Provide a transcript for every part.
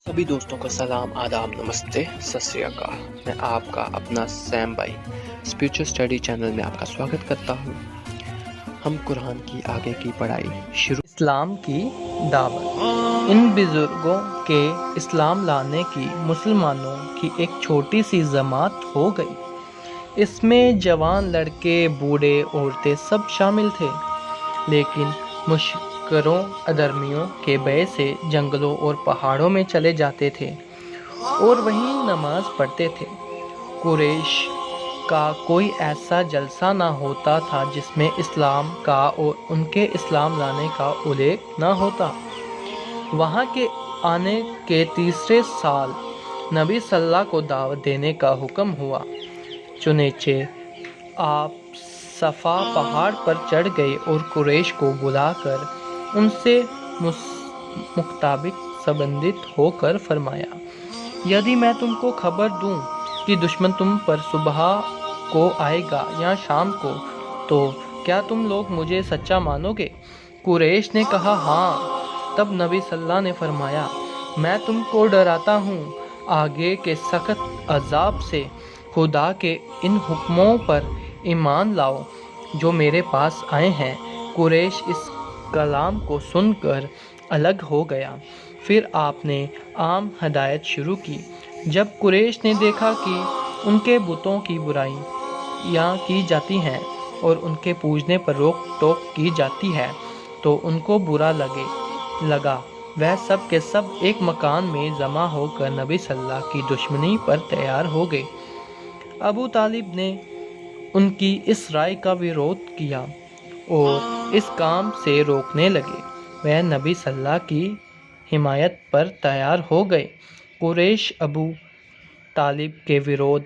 सभी दोस्तों को सलाम, आदाब, नमस्ते, सत श्री अकाल। मैं आपका अपना सैम भाई स्पिरिचुअल स्टडी चैनल में आपका स्वागत करता हूँ। हम कुरान की आगे की पढ़ाई शुरू। इस्लाम की दावत। इन बुजुर्गों के इस्लाम लाने की मुसलमानों की एक छोटी सी जमात हो गई। इसमें जवान लड़के, बूढ़े, औरतें सब शामिल थे, लेकिन मुशक्किरों अधर्मियों के भय से जंगलों और पहाड़ों में चले जाते थे और वहीं नमाज पढ़ते थे। कुरैश का कोई ऐसा जलसा ना होता था जिसमें इस्लाम का और उनके इस्लाम लाने का उल्लेख ना होता। वहाँ के आने के तीसरे साल नबी सल्लल्लाहु को दावत देने का हुक्म हुआ। चुनांचे आप सफ़ा पहाड़ पर चढ़ गए और कुरैश को बुलाकर उनसे मुताबिक संबंधित होकर फरमाया, यदि मैं तुमको खबर दूं कि दुश्मन तुम पर सुबह को आएगा या शाम को, तो क्या तुम लोग मुझे सच्चा मानोगे? कुरैश ने कहा, हाँ। तब नबी सल्लल्लाहु ने फरमाया, मैं तुमको डराता हूँ आगे के सख्त अजाब से। खुदा के इन हुक्मों पर ईमान लाओ जो मेरे पास आए हैं। कुरैश इस कलाम को सुनकर अलग हो गया। फिर आपने आम हदायत शुरू की। जब कुरैश ने देखा कि उनके बुतों की बुराइयां की जाती हैं और उनके पूजने पर रोक टोक की जाती है, तो उनको बुरा लगा। वह सब के सब एक मकान में जमा होकर नबी सल्लल्लाहु की दुश्मनी पर तैयार हो गए। अबू तालिब ने उनकी इस राय का विरोध किया और इस काम से रोकने लगे। वह नबी सल्लल्लाहु की हिमायत पर तैयार हो गए। कुरैश अबू तालिब के विरोध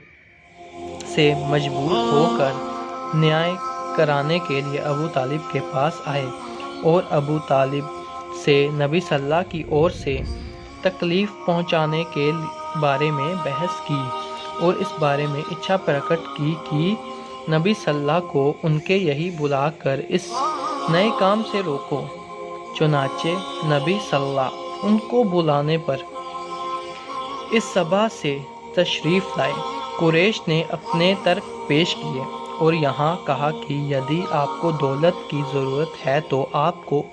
से मजबूर होकर न्याय कराने के लिए अबू तालिब के पास आए और अबू तालिब से नबी सल्लल्लाहु की ओर से तकलीफ़ पहुंचाने के बारे में बहस की और इस बारे में इच्छा प्रकट की कि नबी सल्लल्लाहु को उनके यही बुलाकर इस नए काम से रोको। चुनांचे नबी सल्लल्लाहु उनको बुलाने पर इस सभा से तशरीफ़ लाए। कुरैश ने अपने तर्क पेश किए और यहाँ कहा कि यदि आपको दौलत की ज़रूरत है तो आपको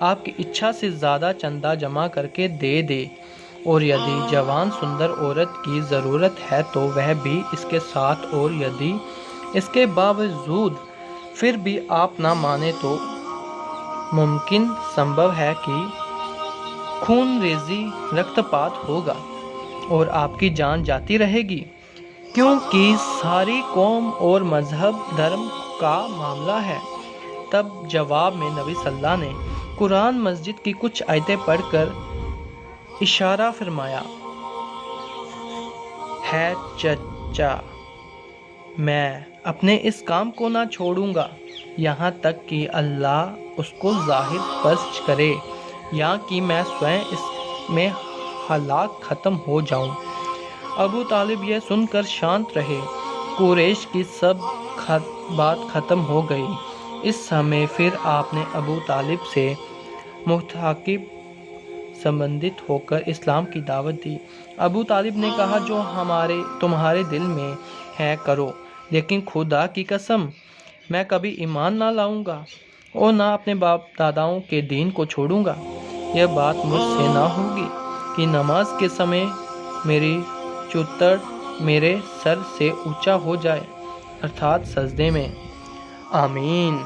आपकी इच्छा से ज़्यादा चंदा जमा करके दे दे, और यदि जवान सुंदर औरत की ज़रूरत है तो वह भी इसके साथ, और यदि इसके बावजूद फिर भी आप ना माने तो मुमकिन संभव है कि खून रेजी रक्तपात होगा और आपकी जान जाती रहेगी, क्योंकि सारी कौम और मजहब धर्म का मामला है। तब जवाब में नबी सल्लल्लाहु ने कुरान मस्जिद की कुछ आयतें पढ़कर इशारा फरमाया, है चचा, मैं अपने इस काम को ना छोड़ूंगा यहाँ तक कि अल्लाह उसको जाहिर स्पष्ट करे या कि मैं स्वयं इसमें हलाक ख़त्म हो जाऊं। अबू तालिब यह सुनकर शांत रहे। कुरैश की सब बात ख़त्म हो गई। इस समय फिर आपने अबू तालिब से मुताकिब संबंधित होकर इस्लाम की दावत दी। अबू तालिब ने कहा, जो तुम्हारे दिल में है करो, लेकिन खुदा की कसम मैं कभी ईमान ना लाऊंगा और ना अपने बाप दादाओं के दीन को छोड़ूंगा। यह बात मुझसे ना होगी कि नमाज के समय मेरी चुतड़ मेरे सर से ऊंचा हो जाए, अर्थात सजदे में। आमीन।